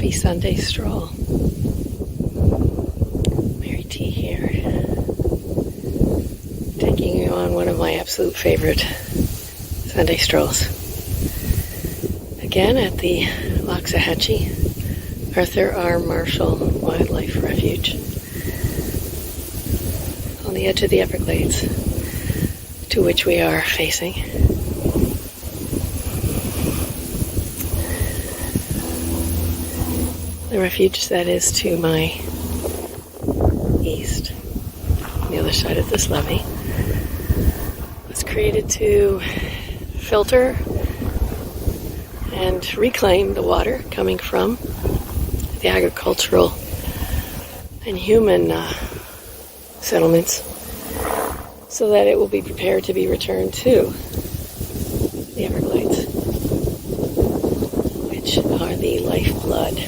Happy Sunday Stroll. Mary T here, taking you on one of my absolute favorite Sunday strolls. Again at the Loxahatchee Arthur R. Marshall Wildlife Refuge on the edge of the Everglades, to which we are facing. The refuge that is to my east, on the other side of this levee, was created to filter and reclaim the water coming from the agricultural and human settlements, so that it will be prepared to be returned to the Everglades, which are the lifeblood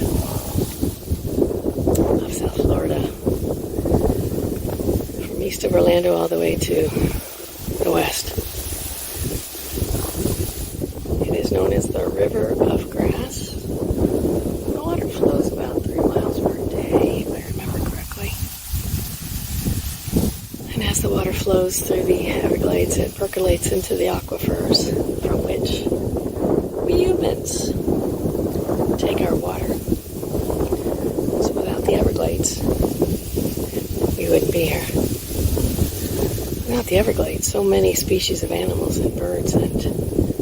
of South Florida, from east of Orlando all the way to the west. It is known as the River of Grass. The water flows about 3 miles per day, if I remember correctly. And as the water flows through the Everglades, it percolates into the aquifers from which we humans take our water. So without the Everglades, we wouldn't be here. Without the Everglades, so many species of animals and birds and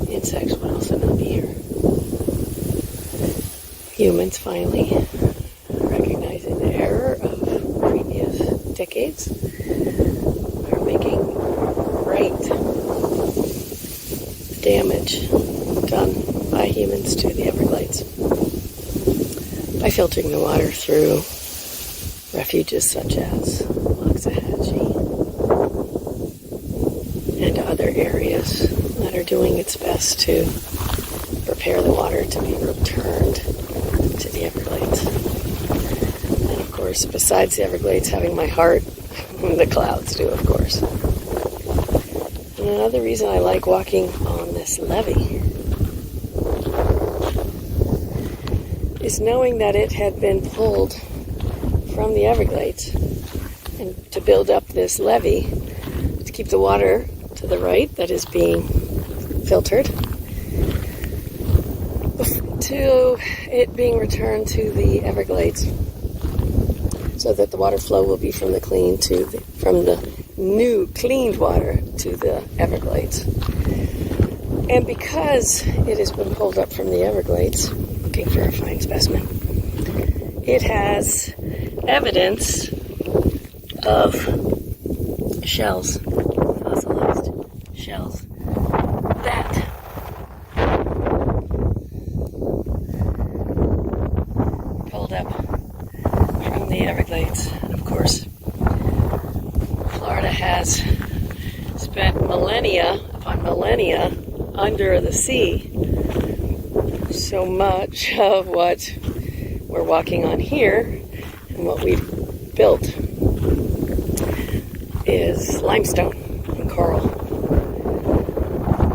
insects would also not be here. Humans finally, recognizing the error of previous decades, are making right the damage done by humans to the Everglades by filtering the water through refuges such as Loxahatchee and other areas that are doing its best to prepare the water to be returned to the Everglades. And of course, besides the Everglades having my heart, the clouds do, of course. And another reason I like walking on this levee is knowing that it had been pulled from the Everglades, and to build up this levee to keep the water to the right that is being filtered to it being returned to the Everglades, so that the water flow will be from the new cleaned water to the Everglades. And because it has been pulled up from the Everglades, looking for a fine specimen, it has evidence of shells, fossilized shells, that pulled up from the Everglades. And of course, Florida has spent millennia upon millennia under the sea. So much of what we're walking on here and what we've built is limestone and coral.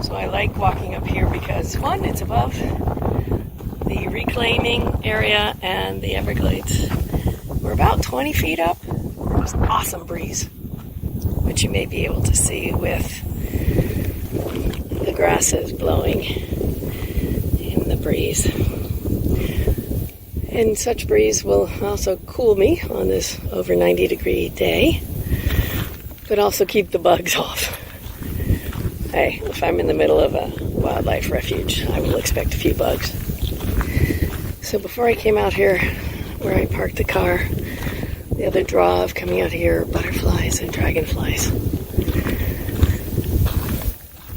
So I like walking up here because, one, it's above the reclaiming area and the Everglades. We're about 20 feet up. There's an awesome breeze, which you may be able to see with the grasses blowing in the breeze. And such breeze will also cool me on this over 90-degree day, but also keep the bugs off. Hey, if I'm in the middle of a wildlife refuge, I will expect a few bugs. So before I came out here, where I parked the car, the other draw of coming out here are butterflies and dragonflies,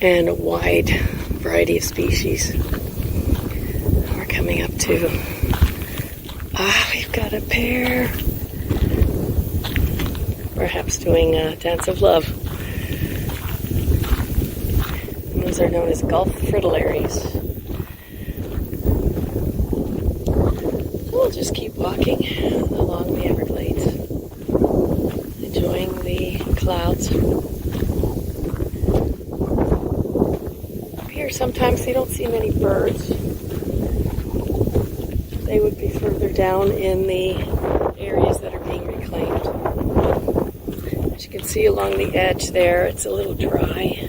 and a wide variety of species. We're coming up to, we've got a pair, perhaps doing a dance of love. And those are known as Gulf fritillaries. So we'll just keep walking along the Everglades, enjoying the clouds. Up here sometimes you don't see many birds. they would be further down in the areas that are being reclaimed. As you can see along the edge there, it's a little dry.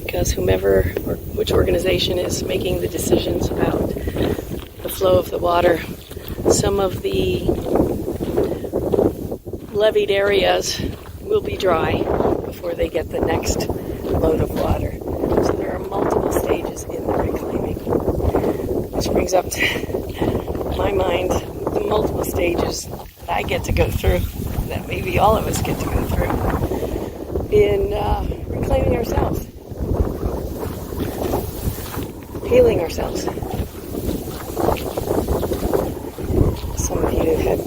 Because whomever or which organization is making the decisions about the flow of the water, some of the leveed areas will be dry before they get the next load of water. So there are multiple stages in the reclaiming. Which brings up to my mind the multiple stages that I get to go through, that maybe all of us get to go through, in reclaiming ourselves. Healing ourselves. Some of you have,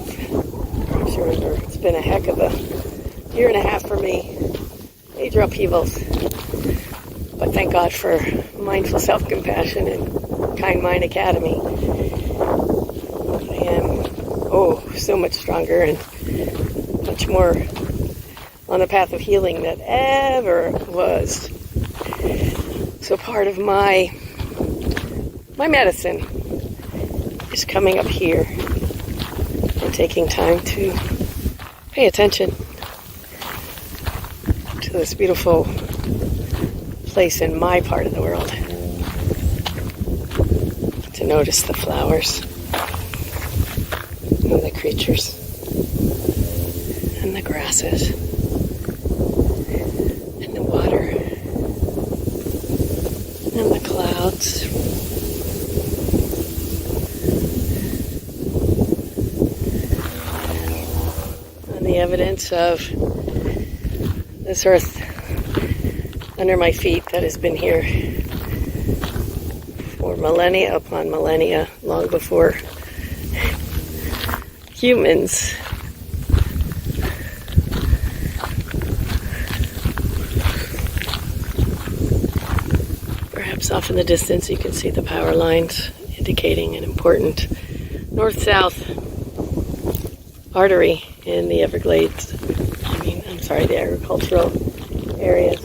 perhaps remember, it's been a heck of a year and a half for me. Major upheavals. But thank God for Mindful Self-Compassion and Kind Mind Academy. I am, so much stronger and much more on the path of healing than ever was. So part of my medicine is coming up here and taking time to pay attention to this beautiful place in my part of the world. To notice the flowers and the creatures and the grasses and the water and the clouds. The evidence of this earth under my feet that has been here for millennia upon millennia, long before humans perhaps off in the distance you can see the power lines indicating an important north-south artery in the Everglades. The agricultural areas.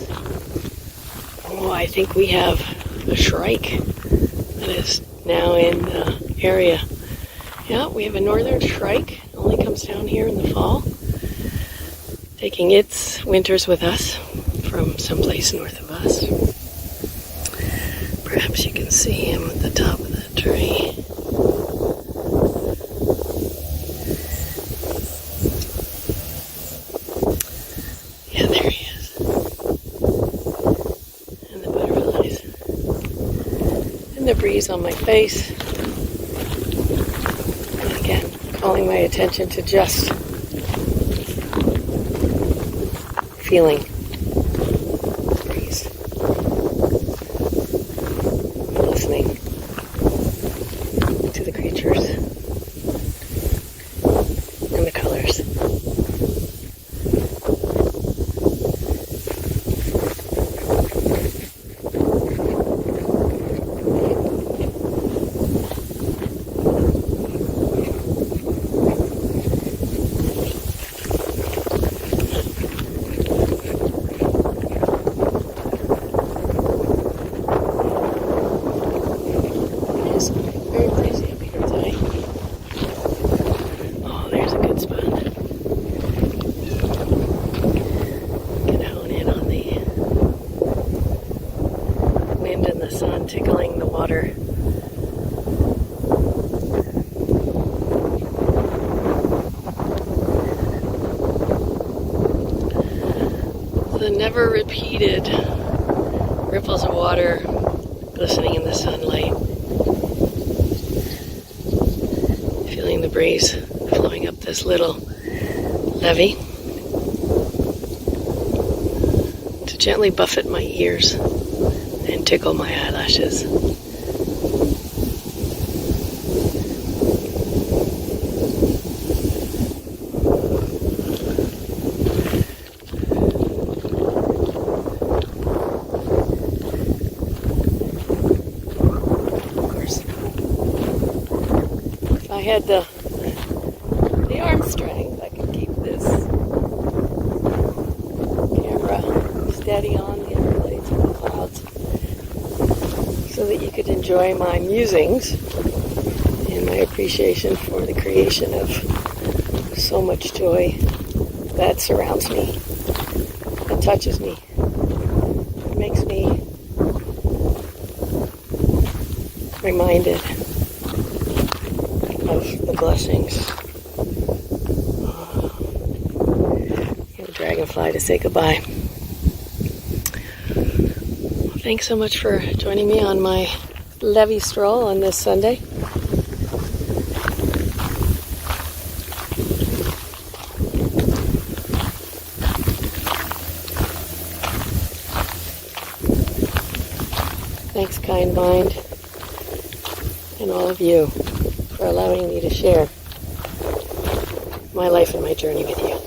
I think we have a shrike that is now in the area. Yeah, we have a northern shrike. It only comes down here in the fall, taking its winters with us from someplace north of us. Perhaps you can see him at the top of that tree. Breeze on my face, and again calling my attention to just feeling the breeze, listening to the creatures and the colors. Tickling the water. The never repeated ripples of water glistening in the sunlight. Feeling the breeze flowing up this little levee to gently buffet my ears and tickle my eyelashes. Of course, if I had the arm strength, I could keep this camera steady on the Everglades and the clouds, so that you could enjoy my musings and my appreciation for the creation of so much joy that surrounds me, that touches me, it makes me reminded of the blessings. And the dragonfly to say goodbye. Thanks so much for joining me on my levee stroll on this Sunday. Thanks, kind mind, and all of you for allowing me to share my life and my journey with you.